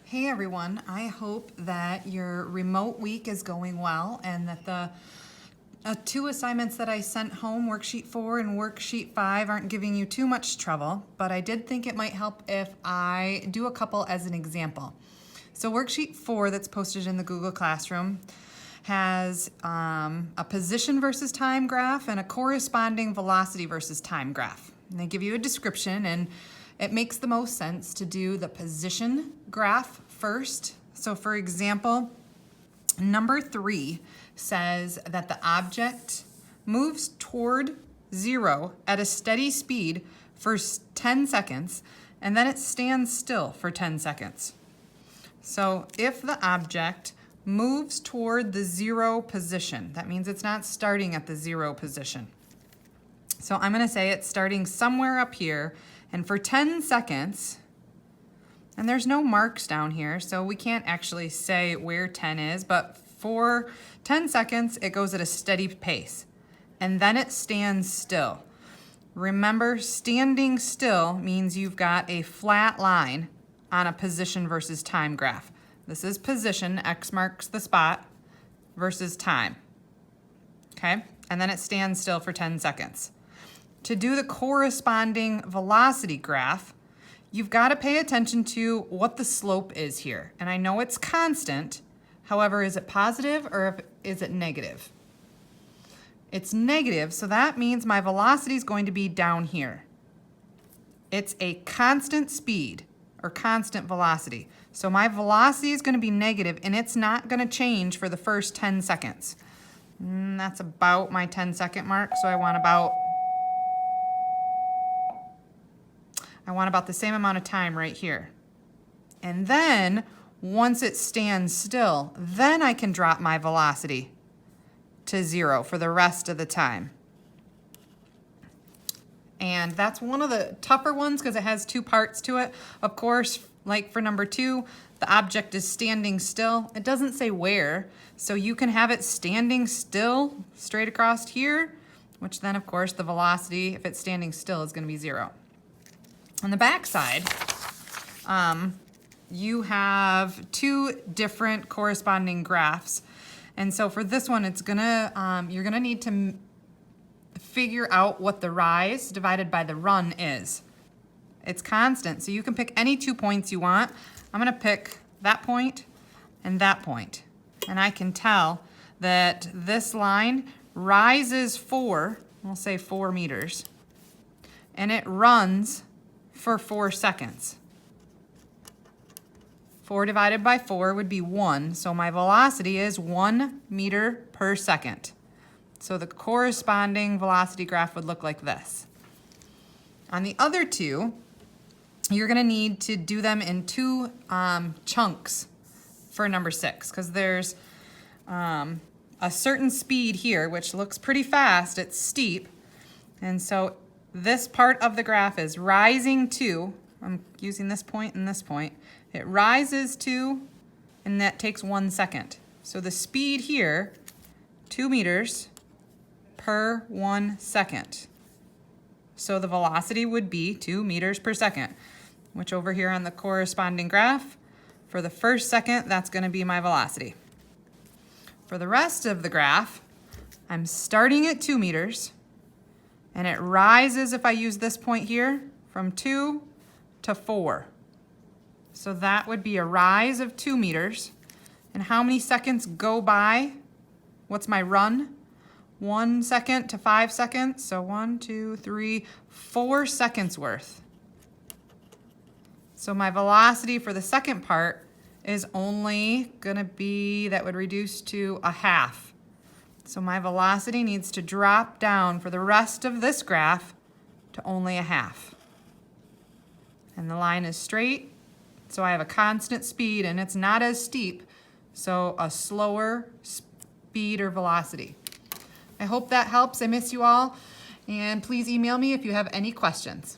Hey everyone, I hope that your remote week is going well and that the two assignments that I sent home, worksheet 4 and worksheet 5, aren't giving you too much trouble, but I did think it might help if I do a couple as an example. So worksheet 4 that's posted in the Google Classroom has a position versus time graph and a corresponding velocity versus time graph. And they give you a description, and it makes the most sense to do the position graph first. So for example, number 3 says that the object moves toward 0 at a steady speed for 10 seconds, and then it stands still for 10 seconds. So if the object moves toward the 0 position, that means it's not starting at the 0 position. So I'm going to say it's starting somewhere up here, and for 10 seconds, and there's no marks down here, so we can't actually say where 10 is, but for 10 seconds, it goes at a steady pace, and then it stands still. Remember, standing still means you've got a flat line on a position versus time graph. This is position, X marks the spot, versus time, okay? And then it stands still for 10 seconds. To do the corresponding velocity graph, you've got to pay attention to what the slope is here. And I know it's constant. However, is it positive or is it negative? It's negative, so that means my velocity is going to be down here. It's a constant speed or constant velocity. So my velocity is going to be negative, and it's not going to change for the first 10 seconds. And that's about my 10-second mark, so I want about the same amount of time right here. And then, once it stands still, then I can drop my velocity to 0 for the rest of the time. And that's one of the tougher ones because it has 2 parts to it. Of course, like for number 2, the object is standing still. It doesn't say where, so you can have it standing still straight across here, which then, of course, the velocity, if it's standing still, is going to be 0. On the back side, you have 2 different corresponding graphs. And so for this one, it's you're gonna need to figure out what the rise divided by the run is. It's constant, so you can pick any 2 points you want. I'm gonna pick that point and that point. And I can tell that this line rises 4, we'll say 4 meters, and it runs for 4 seconds. 4 divided by 4 would be 1, so my velocity is 1 meter per second. So the corresponding velocity graph would look like this. On the other 2, you're going to need to do them in 2 chunks for number 6, because there's a certain speed here, which looks pretty fast. It's steep, and so this part of the graph is rising to, I'm using this point and this point, it rises to, and that takes 1 second. So the speed here, 2 meters per 1 second. So the velocity would be 2 meters per second, which over here on the corresponding graph, for the first second, that's going to be my velocity. For the rest of the graph, I'm starting at 2 meters, and it rises, if I use this point here, from 2 to 4. So that would be a rise of 2 meters. And how many seconds go by? What's my run? 1 second to 5 seconds. So 1, 2, 3, 4 seconds worth. So my velocity for the second part is only gonna be, that would reduce to a half. So my velocity needs to drop down for the rest of this graph to only a half. And the line is straight, so I have a constant speed, and it's not as steep, so a slower speed or velocity. I hope that helps. I miss you all, and please email me if you have any questions.